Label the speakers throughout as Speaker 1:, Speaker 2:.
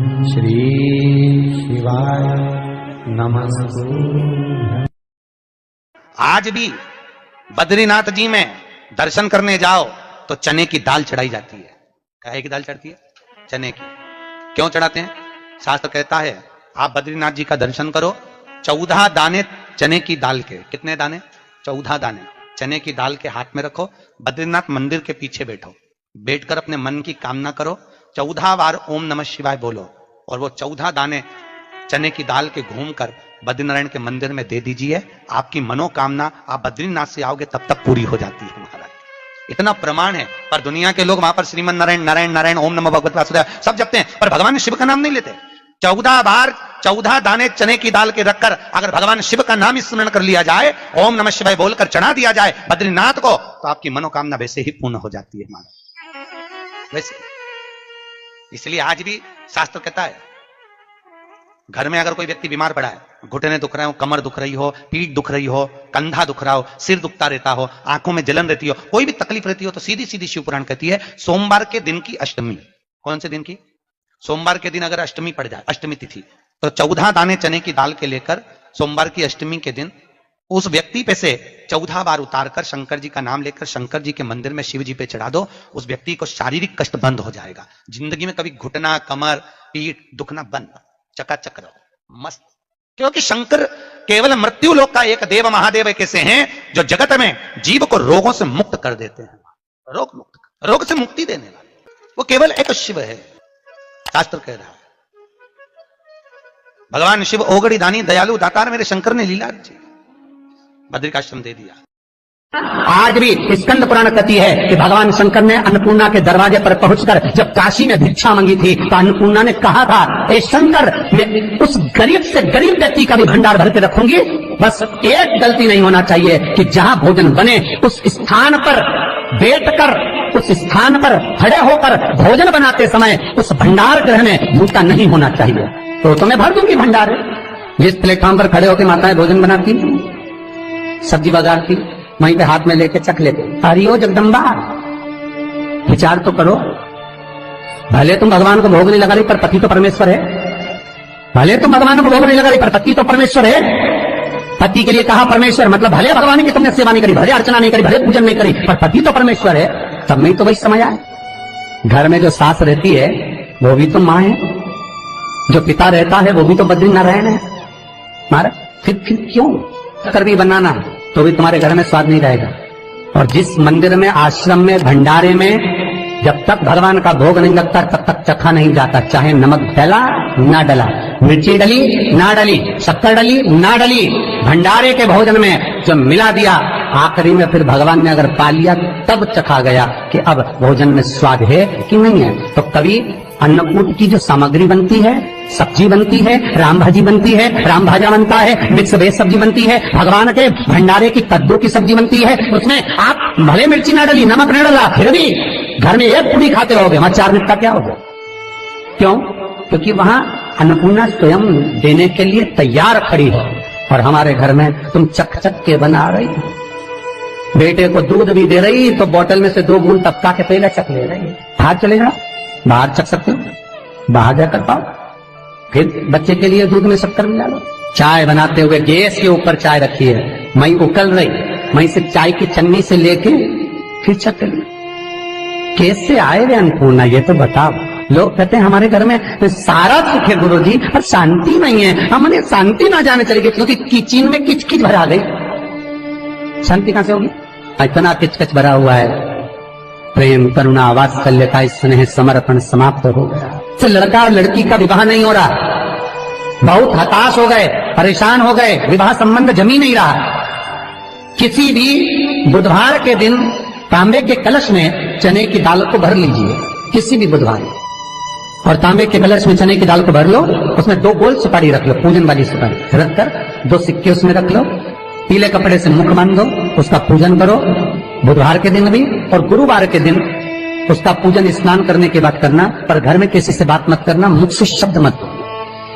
Speaker 1: श्री शिवाय नमस्तुभ्यं।
Speaker 2: आज भी बद्रीनाथ जी में दर्शन करने जाओ तो चने की दाल चढ़ाई जाती है। काहे की दाल चढ़ती है? चने की। क्यों चढ़ाते हैं? शास्त्र कहता है आप बद्रीनाथ जी का दर्शन करो, 14 दाने चने की दाल के। कितने दाने? 14 दाने चने की दाल के हाथ में रखो, बद्रीनाथ मंदिर के पीछे बैठो, बैठकर अपने मन की कामना करो, 14 बार ओम नमः शिवाय बोलो और वो 14 दाने चने की दाल के घूमकर बद्रीनारायण के मंदिर में दे दीजिए। आपकी मनोकामना आप बद्रीनाथ से आओगे तब तक पूरी हो जाती है महाराज। इतना प्रमाण है। पर दुनिया के लोग वहां पर श्रीमन नारायण नारायण नारायण ओम नमः भगवते वासुदेवाय सब जपते हैं, पर भगवान शिव का नाम नहीं लेते। 14 बार 14 दाने चने की दाल के रखकर अगर भगवान शिव का नाम स्मरण कर लिया जाए, ओम नमः शिवाय बोलकर चढ़ा दिया जाए बद्रीनाथ को, तो आपकी मनोकामना वैसे ही पूर्ण हो जाती है महाराज। वैसे इसलिए आज भी शास्त्र कहता है घर में अगर कोई व्यक्ति बीमार पड़ा है, घुटने दुख रहे हो, कमर दुख रही हो, पीठ दुख रही हो, कंधा दुख रहा हो, सिर दुखता रहता हो, आंखों में जलन रहती हो, कोई भी तकलीफ रहती हो, तो सीधी सीधी शिव पुराण कहती है सोमवार के दिन की अष्टमी। कौन से दिन की? सोमवार के दिन अगर अष्टमी पड़ जाए, अष्टमी तिथि, तो 14 दाने चने की दाल के लेकर सोमवार की अष्टमी के दिन उस व्यक्ति पे से 14 बार उतारकर शंकर जी का नाम लेकर शंकर जी के मंदिर में शिव जी पे चढ़ा दो। उस व्यक्ति को शारीरिक कष्ट बंद हो जाएगा। जिंदगी में कभी घुटना, कमर, पीठ दुखना बंद, चकाचक रहो, मस्त। क्योंकि शंकर केवल मृत्यु लोक का एक देव महादेव कैसे हैं जो जगत में जीव को रोगों से मुक्त कर देते हैं। रोग मुक्त, रोग से मुक्ति देने वाले वो केवल एक शिव है। शास्त्र कह रहा है भगवान शिव ओगड़ी दानी दयालु दातार मेरे शंकर ने लीला जी बद्रिकाश्रम दे दिया।
Speaker 3: आज भी स्कंद पुराण कहती है कि भगवान शंकर ने अन्नपूर्णा के दरवाजे पर पहुंचकर जब काशी में भिक्षा मांगी थी तो अन्नपूर्णा ने कहा था, ए शंकर, मैं उस गरीब से गरीब व्यक्ति का भी भंडार भर के रखूंगी, बस एक गलती नहीं होना चाहिए कि जहां भोजन बने उस स्थान पर बैठकर, उस स्थान पर खड़े होकर भोजन बनाते समय उस भंडार गृह में जूता नहीं होना चाहिए। तो मैं भर दूंगी भंडार। जिस प्लेटफॉर्म पर खड़े होकर माताएं भोजन बनाती, सब्जी बगाड़ती, वहीं पे हाथ में लेके चख लेते। हरिओ जगदम्बा, विचार तो करो। भले तुम भगवान को भोग नहीं लगा रही पर पति तो परमेश्वर है। भले तुम भगवान को भोग नहीं लगा रही पर पति तो परमेश्वर है। पति के लिए कहा परमेश्वर, मतलब भले भगवान की तुमने सेवा नहीं करी, भले अर्चना नहीं करी, भले पूजन नहीं करी, पर पति तो परमेश्वर है। तब में तो वही समझ आए। घर में जो सास रहती है वो भी तो माँ है, जो पिता रहता है वो भी तो बद्रीनारायण है। मारा फिर क्यों कर भी बनाना तो भी तुम्हारे घर में स्वाद नहीं रहेगा। और जिस मंदिर में, आश्रम में, भंडारे में जब तक भगवान का भोग नहीं लगता तब तक चखा नहीं जाता, चाहे नमक डला ना डला, मिर्ची डली ना डली, शक्कर डली ना डली, भंडारे के भोजन में जो मिला दिया आखिरी में फिर भगवान ने अगर पा लिया तब चखा गया कि अब भोजन में स्वाद है कि नहीं है। तो कभी अन्नकूट की जो सामग्री बनती है, सब्जी बनती है, राम भाजी बनती है, राम भाजा बनता है, मिक्स वेज सब्जी बनती है, भगवान के भंडारे की कद्दू की सब्जी बनती है, उसमें आप भले मिर्ची ना डली, नमक ना डला, फिर भी घर में एक पूरी खाते रहोगे, वहां 4 मिनट का क्या होगा? क्यों? क्योंकि वहां अन्नपूर्णा स्वयं देने के लिए तैयार खड़ी है। और हमारे घर में तुम चक चक के बना रही, बेटे को दूध भी दे रही तो बोतल में से 2 बूंद टपका के पहले चक ले रही। हाथ चलेगा, बाहर चख सकते हो, बाहर जाकर पाओ, फिर बच्चे के लिए दूध में शक्कर मिला लो। चाय बनाते हुए गैस के ऊपर चाय रखी है, मई उकल रही, मई से चाय की चन्नी से लेके फिर चख ली। कैसे आए वे अन्नपूर्णा, ये तो बताओ। लोग कहते हैं हमारे घर में सारा सुख है गुरुजी, पर शांति नहीं है। हमने शांति ना जाने चलेगी क्योंकि किचन में किचकिच भरा गई। शांति कहां से होगी? इतना किचकिच भरा हुआ है। प्रेम, करुणा, वात्सल्य का स्नेह, समर्पण समाप्त हो गया। तो लड़का और लड़की का विवाह नहीं हो रहा, बहुत हताश हो गए, परेशान हो गए, विवाह संबंध जमी नहीं रहा। किसी भी बुधवार के दिन तांबे के कलश में चने की दाल को भर लीजिए, किसी भी बुधवार, और तांबे के कलश में चने की दाल को भर लो, उसमें 2 गोल सुपारी रख लो, पूजन वाली सुपारी रखकर 2 सिक्के उसमें रख लो, पीले कपड़े से मुख बांध दो, उसका पूजन करो बुधवार के दिन भी, और गुरुवार के दिन उसका पूजन स्नान करने के बाद करना। पर घर में किसी से बात मत करना, मुख से शब्द मत,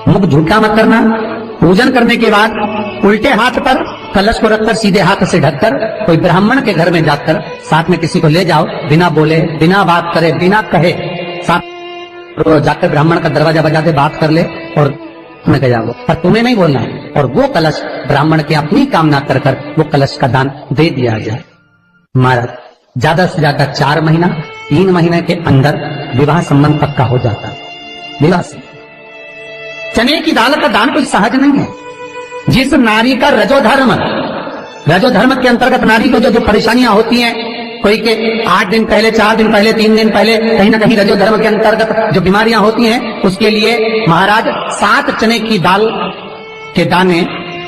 Speaker 3: मुख झूठा मत करना। पूजन करने के बाद उल्टे हाथ पर कलश को रखकर सीधे हाथ से ढककर कोई ब्राह्मण के घर में जाकर साथ में किसी को ले जाओ, बिना बोले, बिना बात करे, बिना कहे, साथ जाकर ब्राह्मण का दरवाजा बजा दे, बात कर ले और मैं गया वो, पर तुम्हें नहीं बोलना है। और वो कलश ब्राह्मण की अपनी कामना कर कर वो कलश का दान दे दिया जाए। महाराज ज्यादा से ज्यादा 4 महीना 3 महीने के अंदर विवाह संबंध पक्का हो जाता है। विवाह से चने की दाल का दान कोई सहज नहीं है। जिस नारी का रजोधर्म के अंतर्गत नारी को जो परेशानियां होती हैं, कोई के 8 दिन पहले, 4 दिन पहले, 3 दिन पहले कहीं ना कहीं रजोधर्म के अंतर्गत जो बीमारियां होती हैं, उसके लिए महाराज 7 चने की दाल के दाने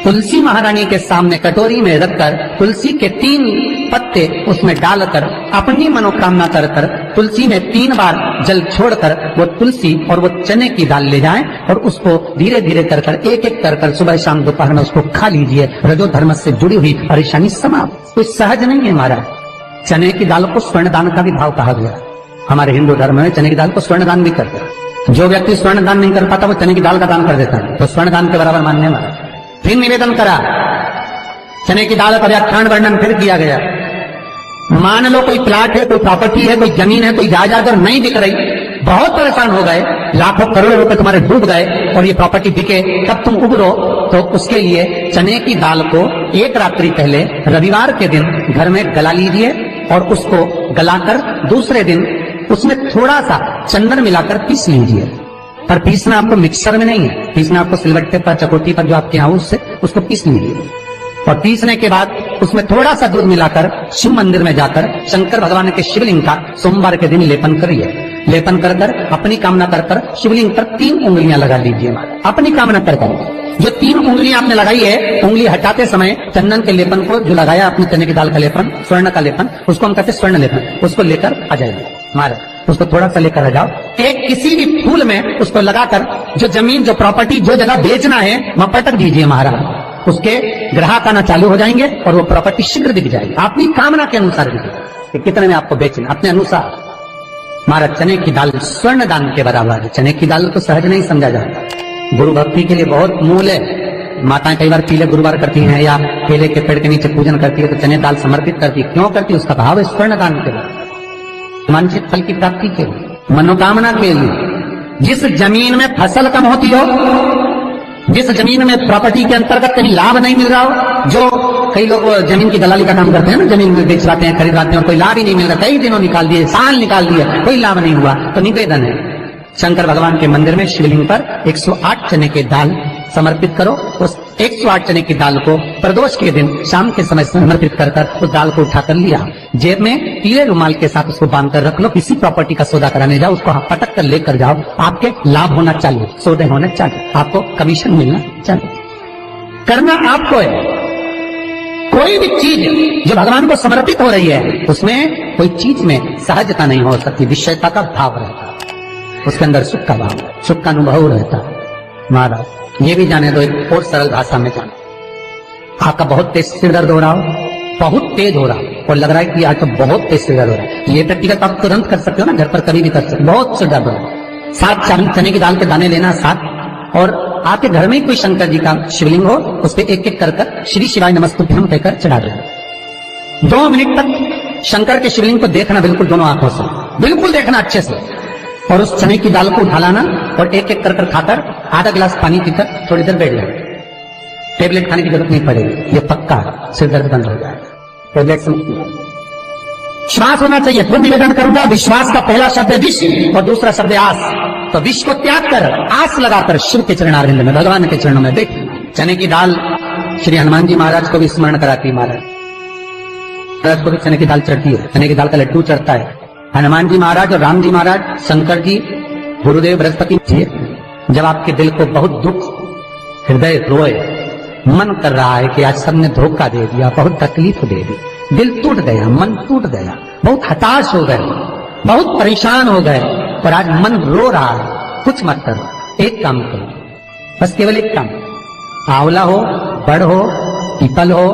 Speaker 3: तुलसी महारानी के सामने कटोरी में रखकर तुलसी के 3 पत्ते उसमें डालकर अपनी मनोकामना कर तुलसी में 3 बार जल छोड़कर वो तुलसी और वो चने की दाल ले जाएं और उसको धीरे धीरे कर एक एक कर सुबह शाम दोपहर में उसको खा लीजिए। रजोधर्म से जुड़ी हुई परेशानी समाप्त। कोई सहज नहीं है महाराज। चने की दाल को स्वर्ण दान का भी भाव कहा गया। हमारे हिंदू धर्म में चने की दाल को स्वर्ण दान भी करते हैं। जो व्यक्ति स्वर्ण दान नहीं कर पाता वो चने की दाल का दान कर देता है, तो स्वर्ण दान के बराबर मानने वाला। फिर निवेदन करा, चने की दाल का व्याख्यान वर्णन फिर किया गया। मान लो कोई प्लाट है, कोई प्रॉपर्टी है, कोई जमीन है, कोई जायदाद और नहीं बिक रही, बहुत परेशान हो गए, लाखों करोड़ों रुपए तुम्हारे डूब गए और ये प्रॉपर्टी बिके, तब तुम उबरो, तो उसके लिए चने की दाल को 1 रात्रि पहले रविवार के दिन घर में गला लीजिए और उसको गलाकर दूसरे दिन उसमें थोड़ा सा चंदन मिलाकर पीस लीजिए। पर पीसना आपको मिक्सर में नहीं है, पीसना आपको सिलबट्टे पर, चकोटी पर जो आपके यहाँ उससे उसको पीस लीजिए। और पीसने के बाद उसमें थोड़ा सा दूध मिलाकर शिव मंदिर में जाकर शंकर भगवान के शिवलिंग का सोमवार के दिन लेपन करिए। लेपन कर अपनी कामना कर शिवलिंग पर 3 उंगलियां लगा लीजिए। अपनी कामना कर जो 3 उंगलियां आपने लगाई है, उंगली हटाते समय चंदन के लेपन को जो लगाया अपने चने की दाल का लेपन, स्वर्ण का लेपन, उसको हम कहते स्वर्ण लेपन, उसको लेकर आ जाइए महाराज। उसको थोड़ा सा लेकर आ जाओ, एक किसी भी फूल में उसको लगाकर जो जमीन, जो प्रॉपर्टी, जो जगह बेचना है वहां पटक दीजिए महाराज। उसके ग्राहक आना चालू हो जाएंगे और वो प्रॉपर्टी शीघ्र बिक जाएगी। अपनी कामना के अनुसार बिकेगी, कितने में आपको बेचना अपने अनुसार। महाराज चने की दाल स्वर्ण दान के बराबर है। चने की दाल को सहज नहीं समझा जाता। गुरु भक्ति के लिए बहुत मूल है। माताएं कई बार पीले गुरुवार करती हैं या केले के पेड़ के नीचे पूजन करती है तो चने दाल समर्पित करती है। क्यों करती है? उसका भाव है स्वर्ण दान के बराबर, वांछित फल की प्राप्ति के लिए, मनोकामना के लिए। जिस जमीन में फसल कम होती हो, जिस जमीन में प्रॉपर्टी के अंतर्गत कहीं लाभ नहीं मिल रहा हो, जो कई लोग जमीन की दलाली का काम करते हैं ना, जमीन में बेचवाते हैं, खरीदवाते हैं और कोई लाभ ही नहीं मिल रहा, कई दिनों निकाल दिए, साल निकाल दिए, कोई लाभ नहीं हुआ, तो निवेदन है शंकर भगवान के मंदिर में शिवलिंग पर 108 चने के दाल समर्पित करो। उस 108 चने की दाल को प्रदोष के दिन शाम के समय समर्पित कर उस दाल को उठाकर लिया, जेब में पीले रुमाल के साथ उसको बांध कर रख लो। किसी प्रॉपर्टी का सौदा कराने जाओ, उसको पटक कर लेकर जाओ, आपके लाभ होना चाहिए, सौदे होने चाहिए, आपको कमीशन मिलना चाहिए। करना आपको है। कोई भी चीज जो भगवान को समर्पित हो रही है उसमें कोई चीज में सहजता नहीं हो सकती, विषयता का भाव रहता है, उसके अंदर सुख का भाव, सुख का अनुभव रहता है। महाराज ये भी जाने दो, एक और सरल भाषा में जाने, आपका बहुत तेज सिर दर्द हो रहा हो, बहुत तेज हो रहा हो और लग रहा है कि आज तो बहुत तेज सिर दर्द हो रहा है, ये टिकट आप तुरंत कर सकते हो ना, घर पर कभी भी कर सकते हो। बहुत सिर दर्द हो रहा है, 7 चने की दाल के दाने लेना 7, और आपके घर में कोई शंकर जी का शिवलिंग हो, उस पर एक एक कर श्री शिवाय नमस्तुभ्यम कहकर चढ़ा देना। 2 मिनट तक शंकर के शिवलिंग को देखना, बिल्कुल दोनों आंखों से, बिल्कुल देखना अच्छे से, और उस चने की दाल को उठा लाना और एक एक कर खाकर आधा गिलास पानी पीकर थोड़ी देर बैठ जाए। टेबलेट खाने की जरूरत नहीं पड़ेगी, ये पक्का सिर दर्द बंद हो जाएगा। टेबलेट से विश्वास होना चाहिए। फिर निवेदन करूंगा, विश्वास का पहला शब्द है विष और दूसरा शब्द है आस। तो विष को त्याग कर आस लगाकर शिव के चरणारविंद में, भगवान के चरणों में बैठ। चने की दाल श्री हनुमान जी महाराज को भी स्मरण कराती है। महाराज को भी चने की दाल चढ़ती है, चने की दाल का लड्डू चढ़ता है। हनुमान जी महाराज और राम जी महाराज, शंकर जी, गुरुदेव बृहस्पति जी, जब आपके दिल को बहुत दुख, हृदय रोए, मन कर रहा है कि आज सबने धोखा दे दिया, बहुत तकलीफ दे दी, दिल टूट गया, मन टूट गया, बहुत हताश हो गए, बहुत परेशान हो गए और आज मन रो रहा है, कुछ मत करो, एक काम करो, बस केवल एक काम, आंवला हो, बड़ हो, पीपल हो,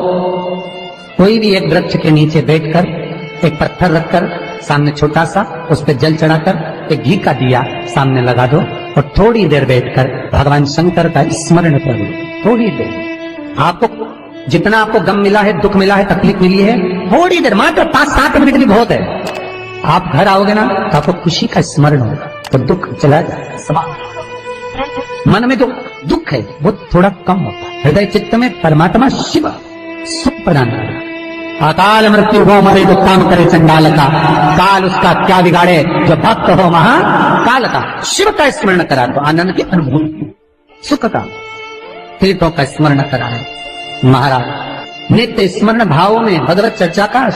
Speaker 3: कोई भी एक वृक्ष के नीचे बैठकर एक पत्थर रखकर सामने छोटा सा, उस पर जल चढ़ाकर एक घी का दिया सामने लगा दो और थोड़ी देर बैठकर भगवान शंकर का स्मरण करो। थोड़ी देर, आपको जितना आपको गम मिला है, दुख मिला है, तकलीफ मिली है, थोड़ी देर, मात्र 5-7 मिनट भी बहुत है। आप घर आओगे ना तो आपको खुशी का स्मरण होगा, तो दुख चला जाएगा। समाप्त। मन में जो दुख है वो थोड़ा कम होता है। हृदय चित्त में परमात्मा शिव सुख प्रदान करता। अकाल मृत्यु हो मरे जो काम करे चंडाल का, काल उसका क्या बिगाड़े जो भक्त हो महाकाल का। शिव का स्मरण करा तो आनंद की अनुभूति, सुख का, तीर्थों का स्मरण करा है महाराज। नित्य स्मरण भावों में भगवत चर्चा का।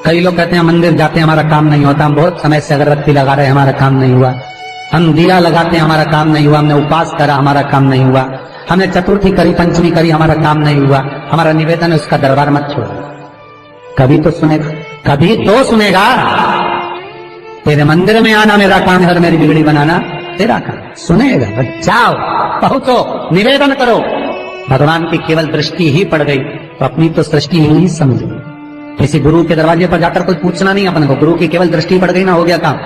Speaker 3: कई लोग कहते हैं मंदिर जाते हैं हमारा काम नहीं होता, हम बहुत समय से अगरबत्ती लगा रहे हैं हमारा काम नहीं हुआ, हम दिया लगाते हैं हमारा काम नहीं हुआ, हमने उपास करा हमारा काम नहीं हुआ, हमने चतुर्थी करी पंचमी करी हमारा काम नहीं हुआ। हमारा निवेदन है उसका दरबार मत छोड़ो, कभी तो सुनेगा, कभी तो सुनेगा। तेरे मंदिर में आना मेरा काम है और मेरी बिगड़ी बनाना तेरा काम। सुनेगा, जाओ पहुंचो, निवेदन करो। भगवान की केवल दृष्टि ही पड़ गई तो अपनी तो सृष्टि ही नहीं समझो। किसी गुरु के दरवाजे पर जाकर कोई पूछना नहीं अपन को, गुरु की केवल दृष्टि पड़ गई ना, हो गया काम।